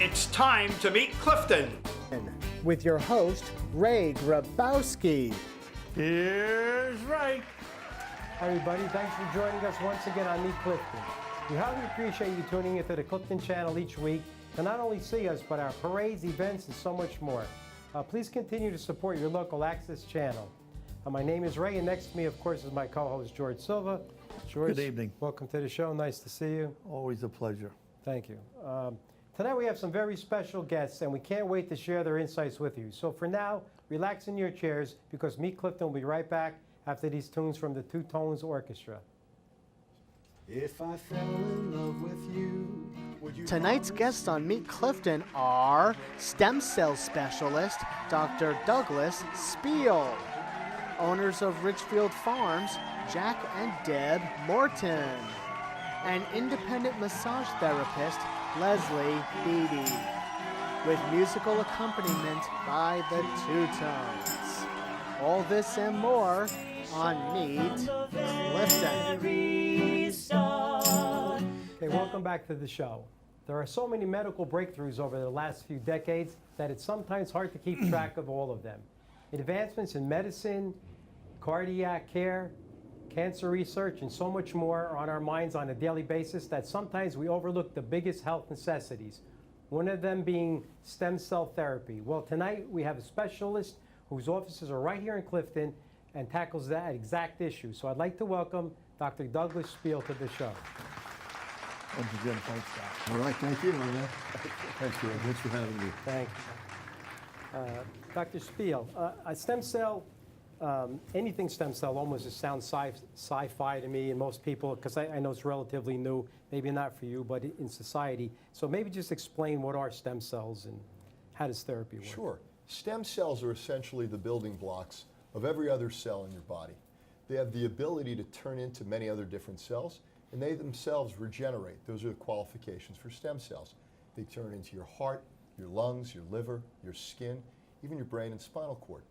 It's time to meet Clifton. With your host, Ray Grabowski. Here's Ray. Hi, everybody. Thanks for joining us once again on Meet Clifton. We highly appreciate you tuning into the Clifton channel each week to not only see us, but our parades, events, and so much more. Please continue to support your local access channel. My name is Ray, and next to me, of course, is my co-host, George Silva. George, good evening. Welcome to the show. Nice to see you. Always a pleasure. Thank you. Tonight we have some very special guests, and we can't wait to share their insights with you. So for now, relax in your chairs, because Meet Clifton will be right back after these tunes from the Two Tones Orchestra. If I fell in love with you, would you... Tonight's guests on Meet Clifton are stem cell specialist Dr. Douglas Spiel, owners of Richfield Farms, Jack and Deb Morton, and independent massage therapist Leslie Beety, with musical accompaniment by the Two Tones. All this and more on Meet Clifton. Okay, welcome back to the show. There are so many medical breakthroughs over the last few decades that it's sometimes hard to keep track of all of them. Advancements in medicine, cardiac care, cancer research, and so much more are on our minds on a daily basis that sometimes we overlook the biggest health necessities, one of them being stem cell therapy. Well, tonight we have a specialist whose offices are right here in Clifton and tackles that exact issue. So I'd like to welcome Dr. Douglas Spiel to the show. Once again, thanks, Doc. All right, thank you, man. Thanks for having me. Thank you. Dr. Spiel, a stem cell, anything stem cell almost just sounds sci-fi to me and most people, because I know it's relatively new, maybe not for you, but in society. So maybe just explain what are stem cells and how does therapy work? Sure. Stem cells are essentially the building blocks of every other cell in your body. They have the ability to turn into many other different cells, and they themselves regenerate. Those are the qualifications for stem cells. They turn into your heart, your lungs, your liver, your skin, even your brain and spinal cord.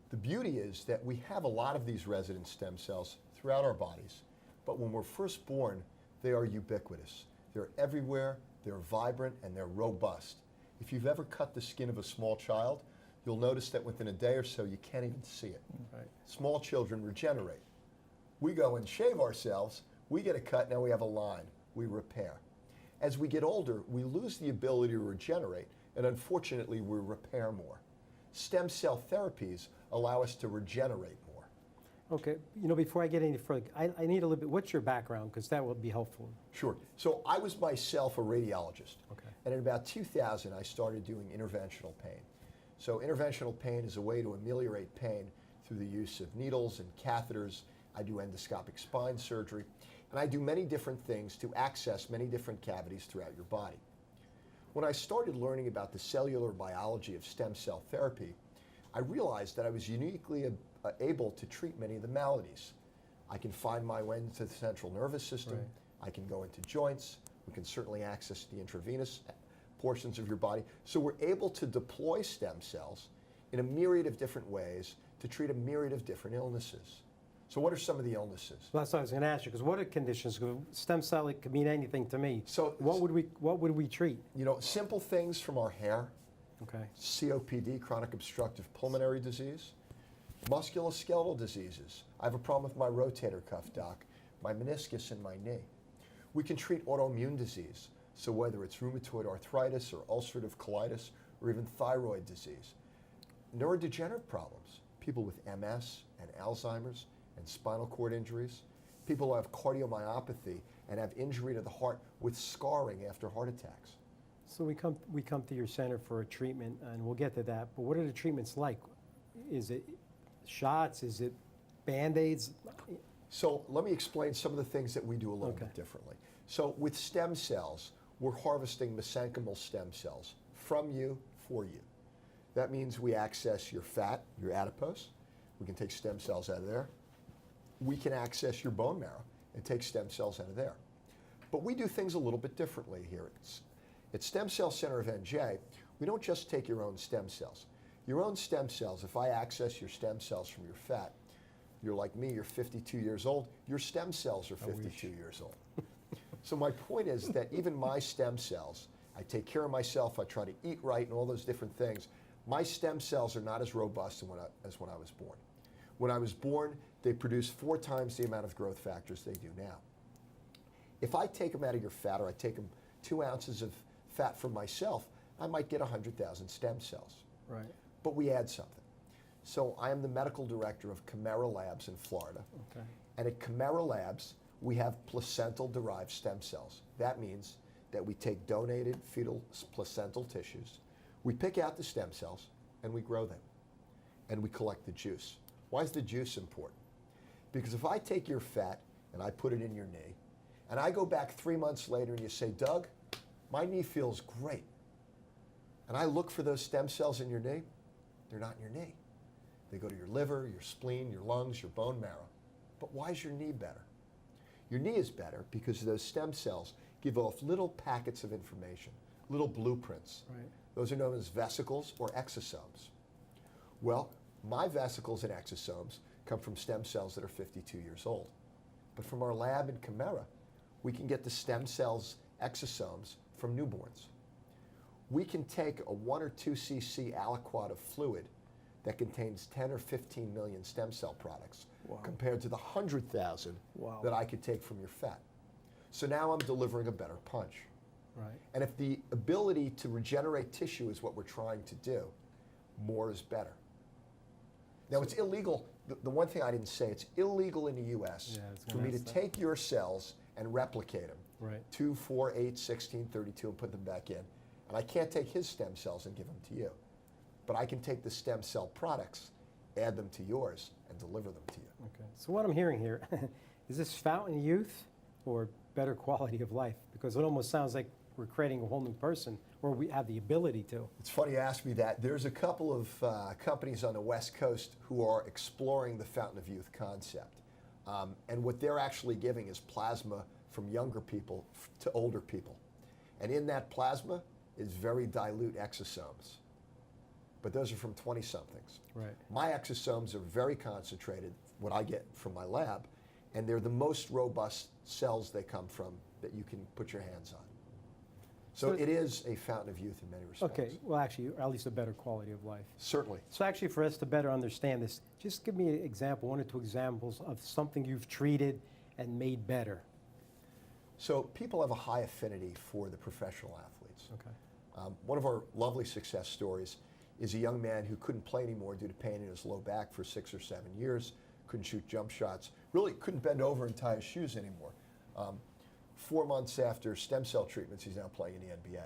The beauty is that we have a lot of these resident stem cells throughout our bodies, but when we're first born, they are ubiquitous. They're everywhere, they're vibrant, and they're robust. If you've ever cut the skin of a small child, you'll notice that within a day or so, you can't even see it. Right. Small children regenerate. We go and shave ourselves, we get a cut, now we have a line, we repair. As we get older, we lose the ability to regenerate, and unfortunately, we repair more. Stem cell therapies allow us to regenerate more. Okay, you know, before I get any further, I need a little bit, what's your background? Because that would be helpful. Sure. So I was myself a radiologist. Okay. And in about 2000, I started doing interventional pain. So interventional pain is a way to ameliorate pain through the use of needles and catheters. I do endoscopic spine surgery. And I do many different things to access many different cavities throughout your body. When I started learning about the cellular biology of stem cell therapy, I realized that I was uniquely able to treat many of the maladies. I can find my way into the central nervous system. Right. I can go into joints. We can certainly access the intravenous portions of your body. So we're able to deploy stem cells in a myriad of different ways to treat a myriad of different illnesses. So what are some of the illnesses? Well, that's what I was going to ask you, because what are conditions? 'Cause stem cell, it could mean anything to me. So what would we treat? You know, simple things from our hair, Okay. COPD, chronic obstructive pulmonary disease, musculoskeletal diseases. I have a problem with my rotator cuff, doc, my meniscus and my knee. We can treat autoimmune disease, so whether it's rheumatoid arthritis or ulcerative colitis or even thyroid disease. Neurodegenerative problems, people with MS and Alzheimer's and spinal cord injuries, people who have cardiomyopathy and have injury to the heart with scarring after heart attacks. So we come to your center for a treatment, and we'll get to that. But what are the treatments like? Is it shots? Is it Band-Aids? So let me explain some of the things that we do a little bit differently. So with stem cells, we're harvesting mesenchymal stem cells from you for you. That means we access your fat, your adipose. We can take stem cells out of there. We can access your bone marrow and take stem cells out of there. But we do things a little bit differently here. At Stem Cell Center of NJ, we don't just take your own stem cells. Your own stem cells, if I access your stem cells from your fat, you're like me, you're 52 years old, your stem cells are 52 years old. So my point is that even my stem cells I take care of myself, I try to eat right and all those different things, my stem cells are not as robust as when I was born. When I was born, they produced 4 times the amount of growth factors they do now. If I take them out of your fat, or I take them 2 ounces of fat from myself, I might get 100,000 stem cells. Right. But we add something. So I am the medical director of Chimera Labs in Florida. Okay. And at Chimera Labs, we have placental-derived stem cells. That means that we take donated fetal placental tissues, we pick out the stem cells, and we grow them. And we collect the juice. Why is the juice important? Because if I take your fat and I put it in your knee, and I go back 3 months later and you say, Doug, my knee feels great. And I look for those stem cells in your knee, they're not in your knee. They go to your liver, your spleen, your lungs, your bone marrow. But why is your knee better? Your knee is better because those stem cells give off little packets of information, little blueprints. Right. Those are known as vesicles or exosomes. Well, my vesicles and exosomes come from stem cells that are 52 years old. But from our lab in Chimera, we can get the stem cells exosomes from newborns. We can take a 1 or 2 cc aliquot of fluid that contains 10 or 15 million stem cell products, Wow. compared to the 100,000 Wow. that I could take from your fat. So now I'm delivering a better punch. Right. And if the ability to regenerate tissue is what we're trying to do, more is better. Now, it's illegal. The one thing I didn't say, it's illegal in the U.S. Yeah, I was for gonna me to ask that. take your cells and replicate them. Right. 2, 4, 8, 16, 32, and put them back in. And I can't take his stem cells and give them to you. But I can take the stem cell products, add them to yours, and deliver them to you. Okay. So what I'm hearing here, is this fountain youth or better quality of life? Because it almost sounds like we're creating a whole new person, or we have the ability to. It's funny you ask me that. There's a couple of companies on the West Coast who are exploring the Fountain of Youth concept. And what they're actually giving is plasma from younger people to older people. And in that plasma is very dilute exosomes. But those are from 20-somethings. Right. My exosomes are very concentrated, what I get from my lab, and they're the most robust cells they come from that you can put your hands on. So it is a fountain of youth in many respects. Okay, well actually, or at least a better quality of life. Certainly. So actually, for us to better understand this, just give me an example, 1 or 2 examples of something you've treated and made better. So people have a high affinity for the professional athletes. Okay. One of our lovely success stories is a young man who couldn't play anymore due to pain in his low back for 6 or 7 years, couldn't shoot jump shots, really couldn't bend over and tie his shoes anymore. 4 months after stem cell treatments, he's now playing in the NBA.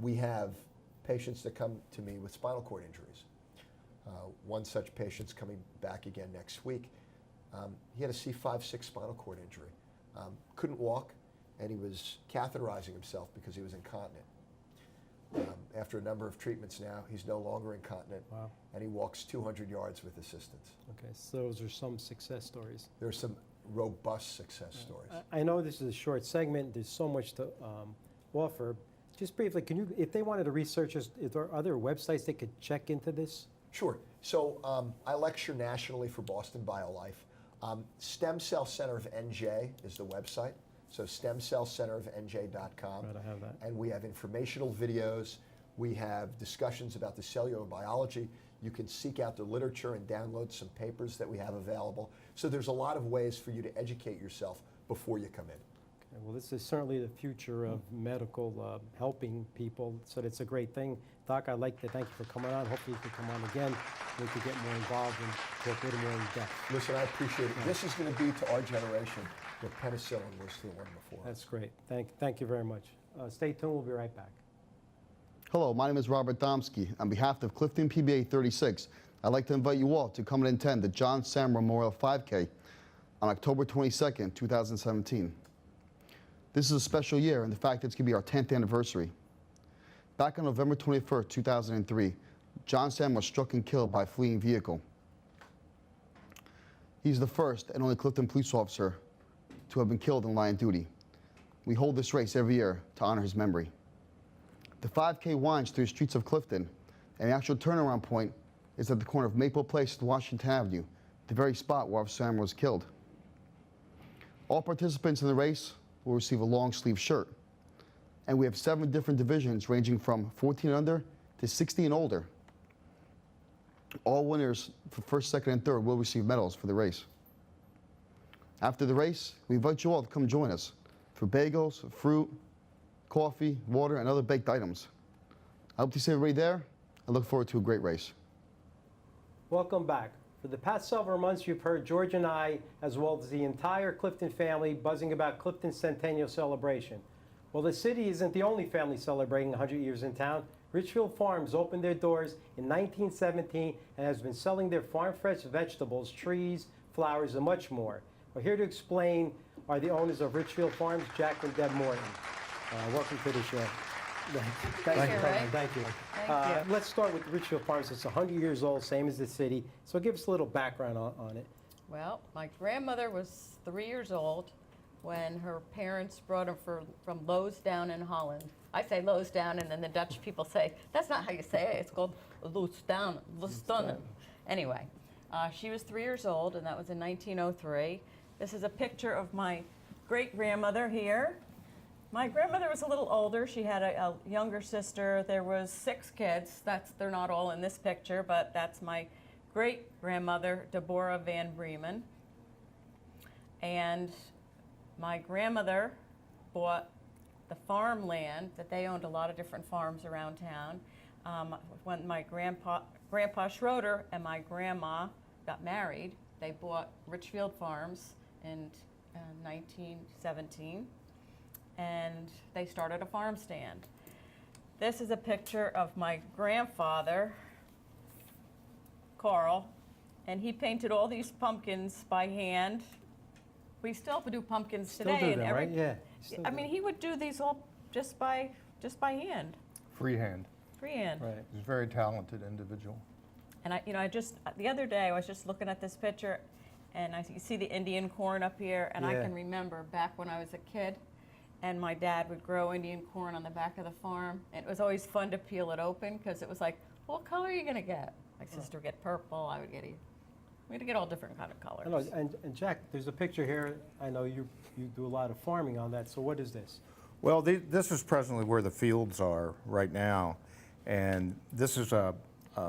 We have patients that come to me with spinal cord injuries. One such patient's coming back again next week. He had a C5-6 spinal cord injury. Couldn't walk, and he was catheterizing himself because he was incontinent. After a number of treatments now, he's no longer incontinent, Wow. and he walks 200 yards with assistance. Okay, so those are some success stories. There are some robust success stories. I know this is a short segment. There's so much to offer. Just briefly, can you, if they wanted to research this, are there other websites they could check into this? Sure. So I lecture nationally for Boston BioLife. Stem Cell Center of NJ is the website. So stemcellcenterofnj.com. Right, I have that. And we have informational videos. We have discussions about the cellular biology. You can seek out the literature and download some papers that we have available. So there's a lot of ways for you to educate yourself before you come in. Okay, well, this is certainly the future of medical helping people, so that's a great thing. Doc, I'd like to thank you for coming on. Hopefully you can come on again. We could get more involved and talk a little more in depth. Listen, I appreciate it. This is going to be to our generation what penicillin was to the one before. That's great. Thank you very much. Stay tuned. We'll be right back. Hello, my name is Robert Domsky. On behalf of Clifton PBA 36, I'd like to invite you all to come and attend the John Sam Memorial 5K on October 22nd, 2017. This is a special year in the fact that it's going to be our 10th anniversary. Back on November 21st, 2003, John Sam was struck and killed by a fleeing vehicle. He's the first and only Clifton police officer to have been killed in line of duty. We hold this race every year to honor his memory. The 5K winds through the streets of Clifton, and the actual turnaround point is at the corner of Maple Place and Washington Avenue, the very spot where Officer Sam was killed. All participants in the race will receive a long sleeve shirt, And we have 7 different divisions ranging from 14 and under to 60 and older. All winners for first, second, and third will receive medals for the race. After the race, we invite you all to come join us for bagels, fruit, coffee, water, and other baked items. I hope to see everybody there. I look forward to a great race. Welcome back. For the past several months, you've heard George and I, as well as the entire Clifton family, buzzing about Clifton's centennial celebration. Well, the city isn't the only family celebrating 100 years in town. Richfield Farms opened their doors in 1917 and has been selling their farm-fresh vegetables, trees, flowers, and much more. Well, here to explain are the owners of Richfield Farms, Jack and Deb Morton. Welcome to the show. Thank you. Thank you. Thank you. Let's start with Richfield Farms. It's 100 years old, same as the city. So give us a little background on it. Well, my grandmother was 3 years old when her parents brought her from Lowestown in Holland. I say Lowestown, and then the Dutch people say, that's not how you say it. It's called Lowestown. Anyway, she was 3 years old, and that was in 1903. This is a picture of my great-grandmother here. My grandmother was a little older. She had a younger sister. There was 6 kids. They're not all in this picture, but that's my great-grandmother, Deborah Van Bremen. And my grandmother bought the farmland that they owned, a lot of different farms around town. When my Grandpa Schroeder and my grandma got married, they bought Richfield Farms in 1917, and they started a farm stand. This is a picture of my grandfather, Carl, and he painted all these pumpkins by hand. We still do pumpkins today. Still do them, right? Yeah. I mean, he would do these all just by hand. Freehand. Freehand. Right. He's a very talented individual. And the other day I was just looking at this picture, and you see the Indian corn up here, and I Yeah. can remember back when I was a kid, and my dad would grow Indian corn on the back of the farm, and it was always fun to peel it open because it was like, what color are you gonna get? My sister would get purple, I would get we'd get all different kind of colors. I know, and Jack, there's a picture here. I know you do a lot of farming on that. So what is this? Well, this is presently where the fields are right now. And this is a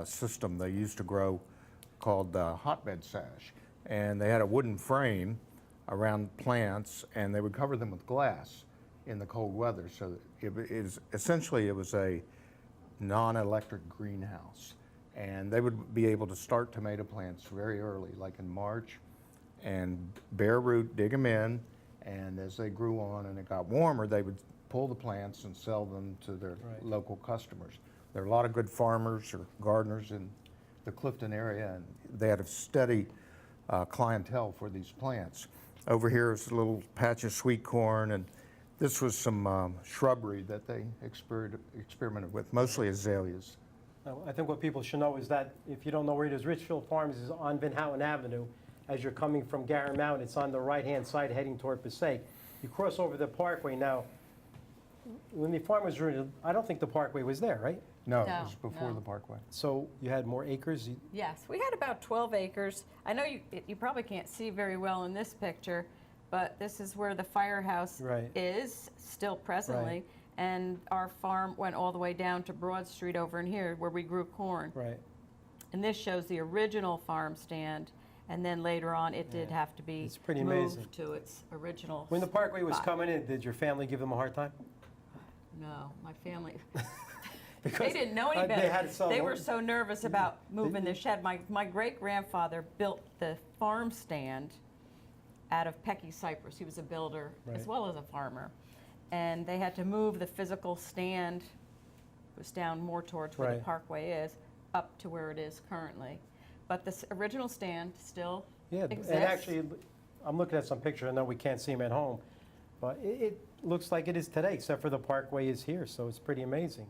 system they used to grow called hotbed sash. And they had a wooden frame around plants, and they would cover them with glass in the cold weather. So it was a non-electric greenhouse. And they would be able to start tomato plants very early, like in March, and bare root, dig them in, and as they grew on and it got warmer, they would pull the plants and sell them to their local customers. There are a lot of good farmers or gardeners in the Clifton area, and they had a steady clientele for these plants. Over here is a little patch of sweet corn, and this was some shrubbery that they experimented with, mostly azaleas. I think what people should know is that if you don't know where it is, Richfield Farms is on Van Houten Avenue. As you're coming from Garren Mountain, it's on the right-hand side heading toward Passaic. You cross over the parkway now. When the farm was ruined, I don't think the parkway was there, right? No, No, it was before no. the parkway. So you had more acres? Yes, we had about 12 acres. I know you probably can't see very well in this picture, but this is where the firehouse Right. is still presently. Right. And our farm went all the way down to Broad Street over in here where we grew corn. Right. And this shows the original farm stand, and then later on it did have to be It's pretty moved amazing. to its original When the parkway was spot. coming in, did your family give them a hard time? No, my family. Because They didn't know any they better. had some- They were so nervous about moving the shed. My great-grandfather built the farm stand out of Pecky cypress. He was a builder as Right. well as a farmer. And they had to move the physical stand, it was down more towards where Right. the parkway is, up to where it is currently. But this original stand still Yeah, exists. and actually, I'm looking at some pictures. I know we can't see them at home, but it looks like it is today, except for the parkway is here, so it's pretty amazing.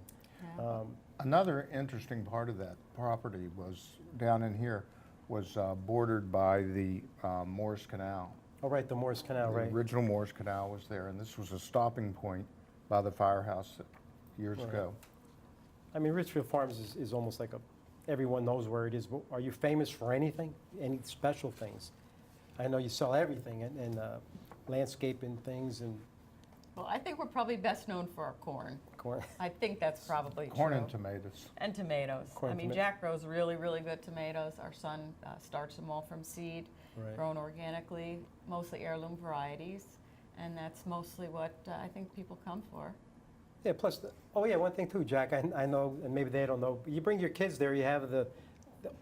Yeah. Another interesting part of that property was down in here was bordered by the Morris Canal. Oh, right, the Morris Canal, The right? original Morris Canal was there, and this was a stopping point by the firehouse years Right. ago. I mean, Richfield Farms is almost like everyone knows where it is. But are you famous for anything? Any special things? I know you sell everything and landscaping things and Well, I think we're probably best known for our corn. Corn. I think that's probably Corn true. and tomatoes. And tomatoes. Corn I and mean, tomato- Jack grows really, really good tomatoes. Our son starts them all from seed, Right. grown organically, mostly heirloom varieties. And that's mostly what I think people come for. Yeah, plus, oh yeah, one thing too, Jack, I know, and maybe they don't know, but you bring your kids there, you have the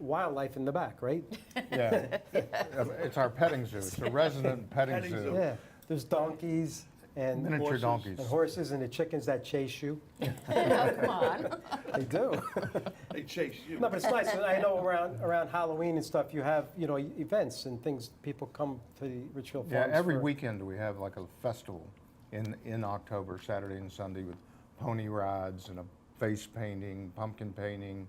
wildlife in the back, right? Yeah. It's our petting zoo. It's a resident petting zoo. Yeah, there's donkeys and Miniature horses, donkeys. and horses and the chickens that chase you. No, come on. They do. They chase you. No, but it's nice. And I know around Halloween and stuff, you have, you know, events and things. People come to the Richfield Yeah, Farms. every for- weekend we have like a festival in October, Saturday and Sunday, with pony rides and a face painting, pumpkin painting,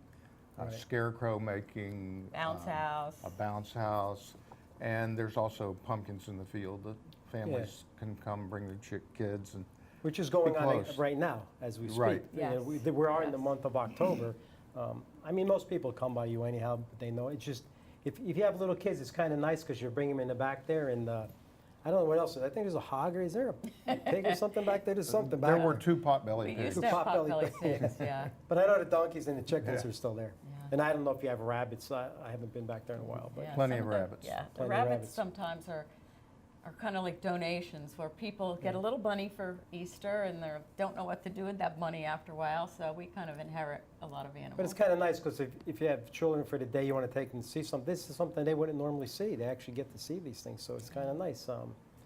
Right. scarecrow making. Bounce house. A bounce house. And there's also pumpkins in the field that families can come bring their kids and Which is going on close. right now as we speak. Right. You know, Yes. we are in the Yes. month of October. I mean, most people come by you anyhow, but they know. It's just, if you have little kids, it's kind of nice because you bring them in the back there. And I don't know what else. I think there's a hog, or is there a pig or something back there? There's something back there there. were 2 potbelly We pigs. used to have Potbelly potbelly pigs, yeah. But I know the donkeys and the chickens Yeah. are still there. Yeah. And I don't know if you have rabbits. I haven't been back there in a while. But Yeah, Plenty some of rabbits. Yeah, the Plenty of rabbits rabbits. sometimes are kind of like donations where people get a little bunny for Easter and they don't know what to do with that bunny after a while, so we kind of inherit a lot of animals. But it's kind of nice because if you have children for the day, you want to take them to see something. This is something they wouldn't normally see. They actually get to see these things, so it's kind of nice.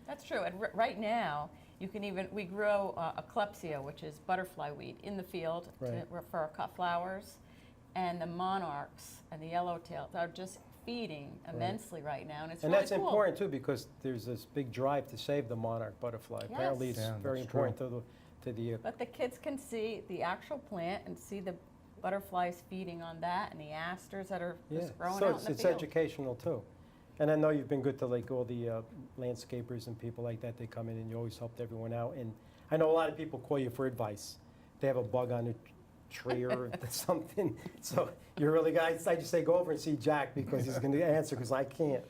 That's true, and right now, you can even, we grow eclepsia, which is butterfly wheat, in the field Right. for our cut flowers, and the monarchs and the yellowtails are just feeding immensely right now, and it's And really that's cool. important too because there's this big drive to save the monarch butterfly. Yes. Apparently, it's Yeah, very that's important to the. But the kids can see the actual plant and see the butterflies feeding on that and the asters that are just growing so out in the it's field. educational too. And I know you've been good to like all the landscapers and people like that. They come in and you always helped everyone out. And I know a lot of people call you for advice. They have a bug on a tree or something. So you're really guys. I just say go over and see Jack because he's going to answer because I can't.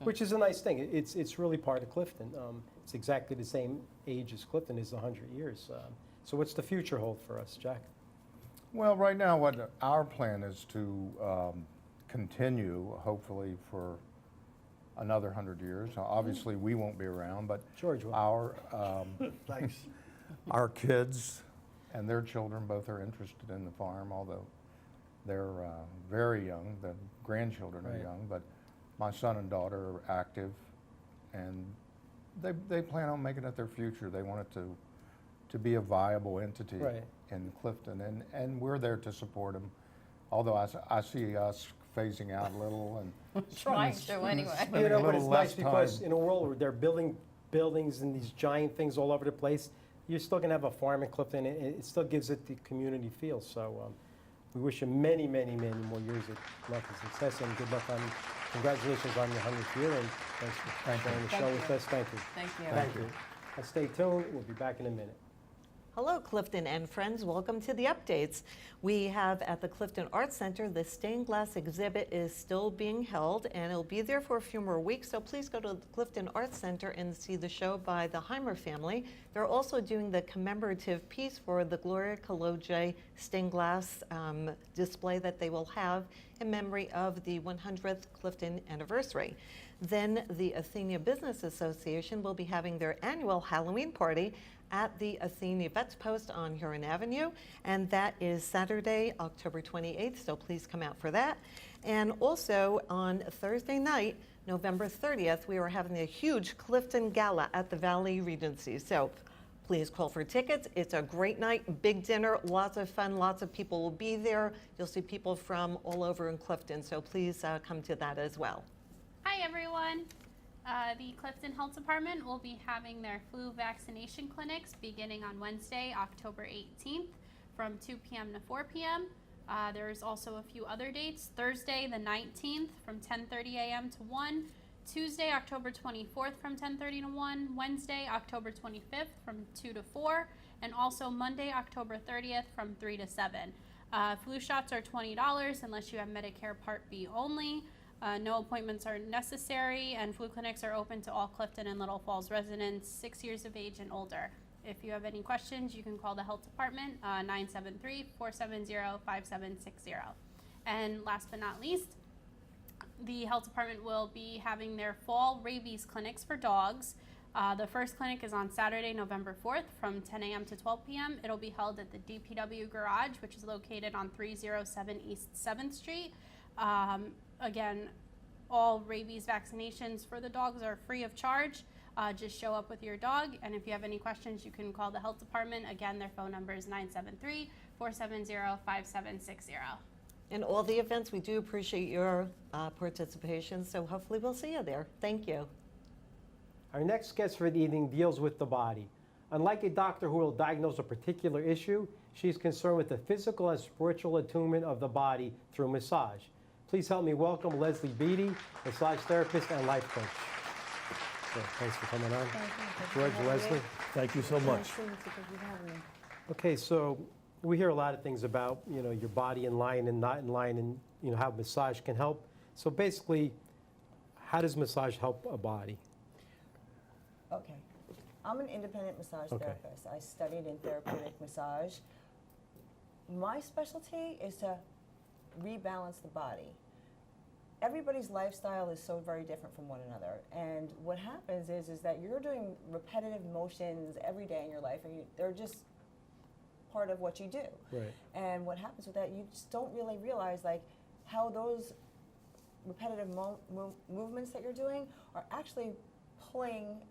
Which is a nice thing. It's really part of Clifton. It's exactly the same age as Clifton is 100 years. So what's the future hold for us, Jack? Well, right now, what our plan is to continue, hopefully, for another 100 years. Obviously, we won't be around, but George will. Thanks. our kids and their children both are interested in the farm, although they're very young. The grandchildren are Right. young, but my son and daughter are active, and they plan on making it their future. They want it to be a viable entity Right. in Clifton, and we're there to support them. Although I see us phasing out a little and Trying to anyway. spending You know, a but little it's less nice because time. in a world where they're building buildings and these giant things all over the place, you're still going to have a farm in Clifton. And it still gives it the community feel. So we wish you many, many, many more years of luck and success, and good luck on. Congratulations on your 100th year, and thanks for sharing the Thank show you. with us. Thank you. Thank you. Thank you. And stay tuned. We'll be back in a minute. Hello, Clifton and friends. Welcome to the updates. We have at the Clifton Arts Center, the stained glass exhibit is still being held, and it'll be there for a few more weeks. So please go to the Clifton Arts Center and see the show by the Heimer family. They're also doing the commemorative piece for the Gloria Kaloje stained glass display that they will have in memory of the 100th Clifton anniversary. Then the Athenia Business Association will be having their annual Halloween party at the Athenia Vets Post on Huron Avenue, and that is Saturday, October 28th, so please come out for that. And also on Thursday night, November 30th, we are having a huge Clifton Gala at the Valley Regency. So please call for tickets. It's a great night, big dinner, lots of fun, lots of people will be there. You'll see people from all over in Clifton, so please come to that as well. Hi everyone. The Clifton Health Department will be having their flu vaccination clinics beginning on Wednesday, October 18th from 2 p.m. to 4 p.m. There's also a few other dates. Thursday the 19th from 10:30 a.m. to 1. Tuesday, October 24th from 10:30 to 1. Wednesday, October 25th from 2 to 4. And also Monday, October 30th from 3 to 7. Flu shots are $20 unless you have Medicare Part B only. No appointments are necessary, and flu clinics are open to all Clifton and Little Falls residents 6 years of age and older. If you have any questions, you can call the health department, 973-470-5760. And last but not least, the health department will be having their fall rabies clinics for dogs. The first clinic is on Saturday, November 4th from 10 a.m. to 12 p.m. It'll be held at the DPW garage, which is located on 307 East 7th Street. Again, all rabies vaccinations for the dogs are free of charge. Just show up with your dog, and if you have any questions, you can call the health department. Again, their phone number is 973-470-5760. In all the events, we do appreciate your participation, so hopefully we'll see you there. Thank you. Our next guest for the evening deals with the body. Unlike a doctor who will diagnose a particular issue, she's concerned with the physical and spiritual attunement of the body through massage. Please help me welcome Leslie Beety, massage therapist and life coach. So, thanks for coming on. George, Leslie. Thank you so much. Okay, so we hear a lot of things about, your body in line and not in line, and how massage can help. So basically, how does massage help a body? Okay. I'm an independent massage therapist. I studied in therapeutic massage. My specialty is to rebalance the body. Everybody's lifestyle is so very different from one another. And what happens is that you're doing repetitive motions every day in your life, and they're just part of what you do. Right. And what happens with that, you just don't really realize how those repetitive movements that you're doing are actually pulling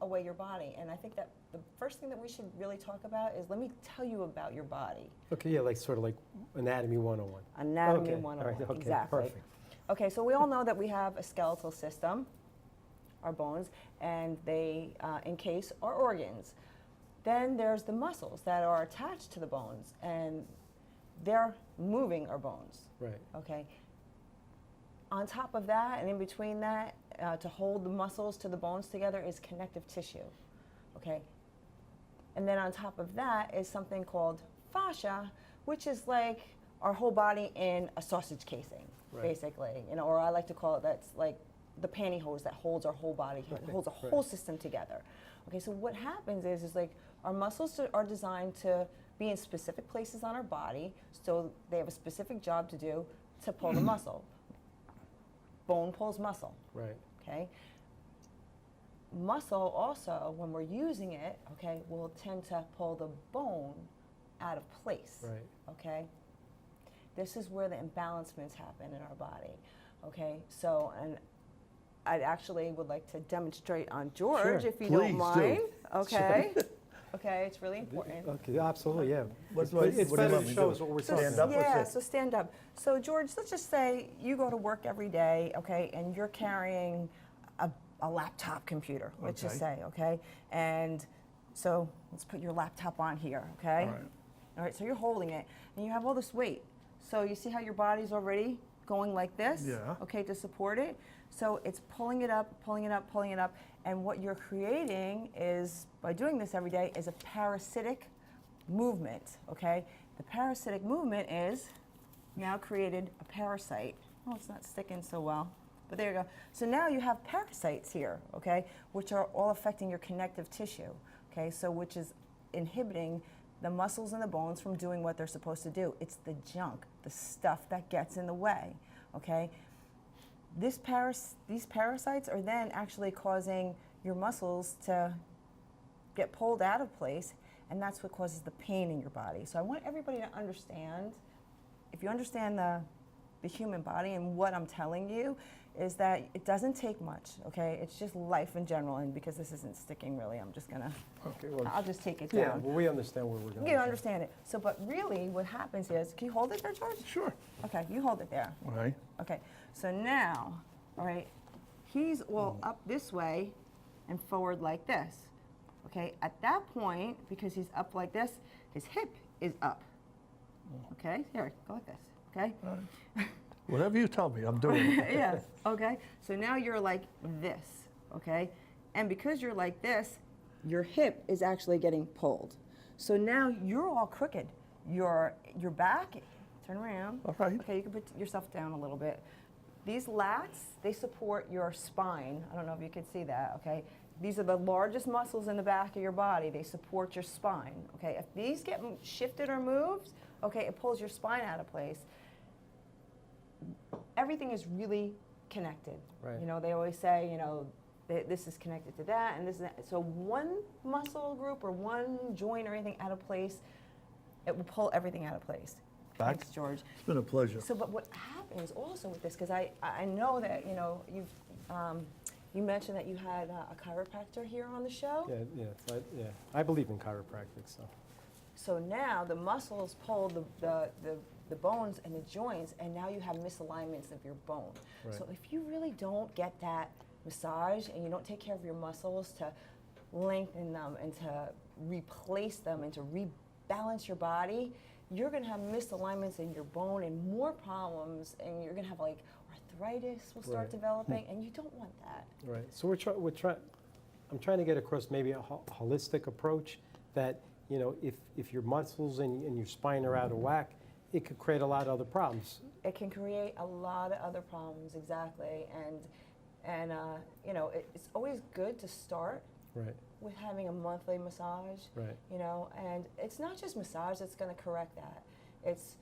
away your body. And I think that the first thing that we should really talk about is, let me tell you about your body. Okay, yeah, sort of like Anatomy 101. Anatomy Okay, 101, all right, okay, exactly. perfect. Okay, so we all know that we have a skeletal system, our bones, and they encase our organs. Then there's the muscles that are attached to the bones, and they're moving our bones. Right. Okay. On top of that, and in between that, to hold the muscles to the bones together is connective tissue. Okay. And then on top of that is something called fascia, which is like our whole body in a sausage casing, basically. Or I like to call it, that's like the pantyhose that holds our whole body, holds a whole system together. Okay, so what happens is our muscles are designed to be in specific places on our body, so they have a specific job to do to pull the muscle. Bone pulls muscle. Right. Okay. Muscle also, when we're using it, okay, will tend to pull the bone out of place. Right. Okay. This is where the imbalancements happen in our body. Okay. So, and I actually would like to demonstrate on George, if you don't mind. Okay. Okay, it's really important. Okay, absolutely, yeah. It's better to show us what we're talking about. Yeah, so stand up. So George, let's just say you go to work every day, okay, and you're carrying a laptop computer, let's just say, okay? And so let's put your laptop on here, okay? All right. All right, so you're holding it, and you have all this weight. So you see how your body's already going like this? Yeah. Okay, to support it. So it's pulling it up, pulling it up, pulling it up. And what you're creating is, by doing this every day, is a parasitic movement, okay? The parasitic movement is now created a parasite. Oh, it's not sticking so well, but there you go. So now you have parasites here, okay, which are all affecting your connective tissue, okay? So which is inhibiting the muscles and the bones from doing what they're supposed to do. It's the junk, the stuff that gets in the way, okay? These parasites are then actually causing your muscles to get pulled out of place, and that's what causes the pain in your body. So I want everybody to understand, if you understand the human body and what I'm telling you, is that it doesn't take much, okay? It's just life in general, and because this isn't sticking really, I'm just gonna, I'll just take it down. Yeah, well, we understand where we're going. You understand it. So, but really what happens is, can you hold it there, George? Sure. Okay, you hold it there. All right. Okay, so now, all right, he's all up this way and forward like this. Okay, at that point, because he's up like this, his hip is up. Okay, here, go like this, okay? Whatever you tell me, I'm doing it. Yeah, okay. So now you're like this, okay? And because you're like this, your hip is actually getting pulled. So now you're all crooked. Your back, turn around. All right. Okay, you can put yourself down a little bit. These lats, they support your spine. I don't know if you can see that, okay? These are the largest muscles in the back of your body. They support your spine, okay? If these get shifted or moved, okay, it pulls your spine out of place. Everything is really connected. Right. You know, they always say, you know, this is connected to that and this is that. So one muscle group or one joint or anything out of place, it will pull everything out of place. Thanks, George. It's been a pleasure. So, but what happens also with this, because I know that, you know, you mentioned that you had a chiropractor here on the show. Yeah. I believe in chiropractic, so. So now the muscles pull the bones and the joints, and now you have misalignments of your bone. Right. So if you really don't get that massage and you don't take care of your muscles to lengthen them and to replace them and to rebalance your body, you're going to have misalignments in your bone and more problems, and you're going to have like arthritis will start developing, and you don't want that. Right. So I'm trying to get across maybe a holistic approach that, you know, if your muscles and your spine are out of whack, it could create a lot of other problems. It can create a lot of other problems, exactly. And you know, it's always good to start with having a monthly massage. Right. You know, and it's not just massage that's going to correct that. It's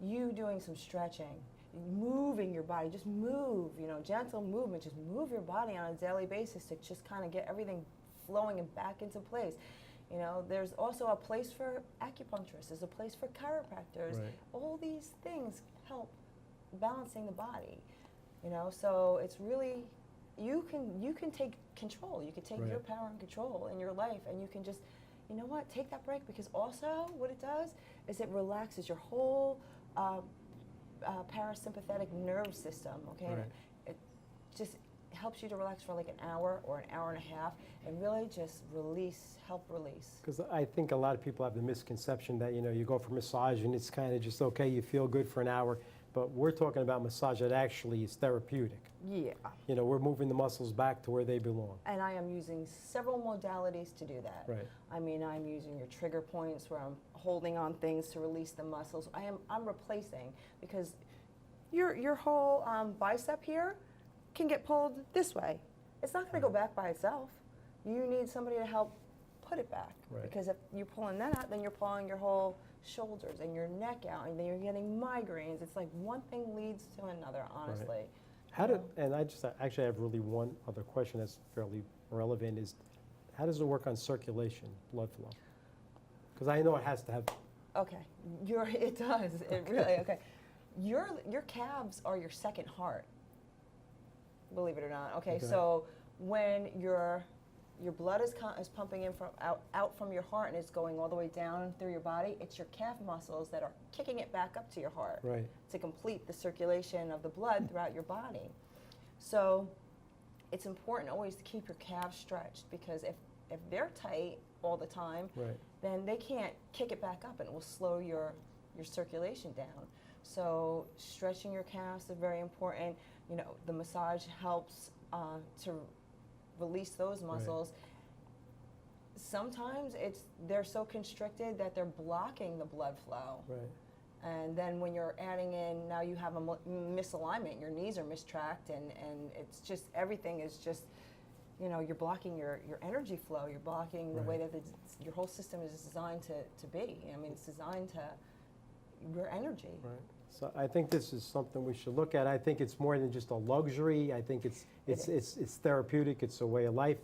you doing some stretching, moving your body. Just move, you know, gentle movement. Just move your body on a daily basis to just kind of get everything flowing and back into place. You know, there's also a place for acupuncturists. There's a place for chiropractors. Right. All these things help balancing the body. You know, so it's really, you can take control. You can take your power and control in your life, and you can just, you know what, take that break, because also what it does is it relaxes your whole parasympathetic nerve system. Okay, Right. It just helps you to relax for like an hour or an hour and a half, and really just help release. Because I think a lot of people have the misconception that, you know, you go for massage and it's kind of just okay, you feel good for an hour, but we're talking about massage that actually is therapeutic. Yeah. You know, we're moving the muscles back to where they belong. And I am using several modalities to do that. Right. I mean, I'm using your trigger points where I'm holding on things to release the muscles. I'm replacing, because your whole bicep here can get pulled this way. It's not going to go back by itself. You need somebody to help put it back. Right. Because if you're pulling that out, then you're pulling your whole shoulders and your neck out, and then you're getting migraines. It's like one thing leads to another, honestly. Right. And I just actually have really one other question that's fairly relevant is, how does it work on circulation, blood flow? Because I know it has to have. Okay, it does. It really, okay. Your calves are your second heart, believe it or not. Okay, so when your blood is pumping in from out from your heart and it's going all the way down through your body, it's your calf muscles that are kicking it back up to your heart to complete the circulation of the blood throughout your body. So it's important always to keep your calves stretched, because if they're tight all the time, then they can't kick it back up, and it will slow your circulation down. So stretching your calves is very important. You know, the massage helps to release those muscles. Sometimes they're so constricted that they're blocking the blood flow. And then when you're adding in, now you have a misalignment, your knees are mistracked, and it's just, everything is just, you know, you're blocking your energy flow, you're blocking the way that your whole system is designed to be. I mean, it's designed to, your energy. So I think this is something we should look at. I think it's more than just a luxury. I think it's therapeutic. It's a way of life.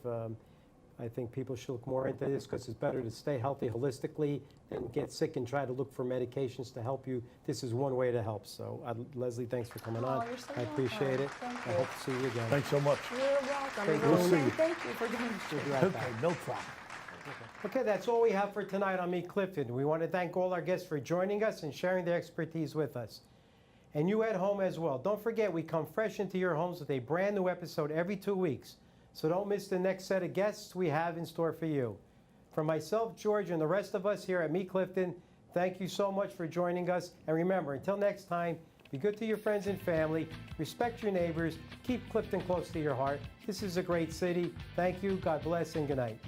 I think people should look more into this, because it's better to stay healthy holistically than get sick and try to look for medications to help you. This is one way to help. So Leslie, thanks for coming on. You're so I appreciate it. Thank I you. hope to see you again. Thanks so much. You're welcome. We'll see you. Thank you for doing We'll this. be right Okay, back. no problem. Okay, that's all we have for tonight on Meet Clifton. We want to thank all our guests for joining us and sharing their expertise with us. And you at home as well. Don't forget, we come fresh into your homes with a brand new episode every 2 weeks. So don't miss the next set of guests we have in store for you. From myself, George, and the rest of us here at Meet Clifton, thank you so much for joining us. And remember, until next time, be good to your friends and family, respect your neighbors, keep Clifton close to your heart. This is a great city. Thank you, God bless, and good night.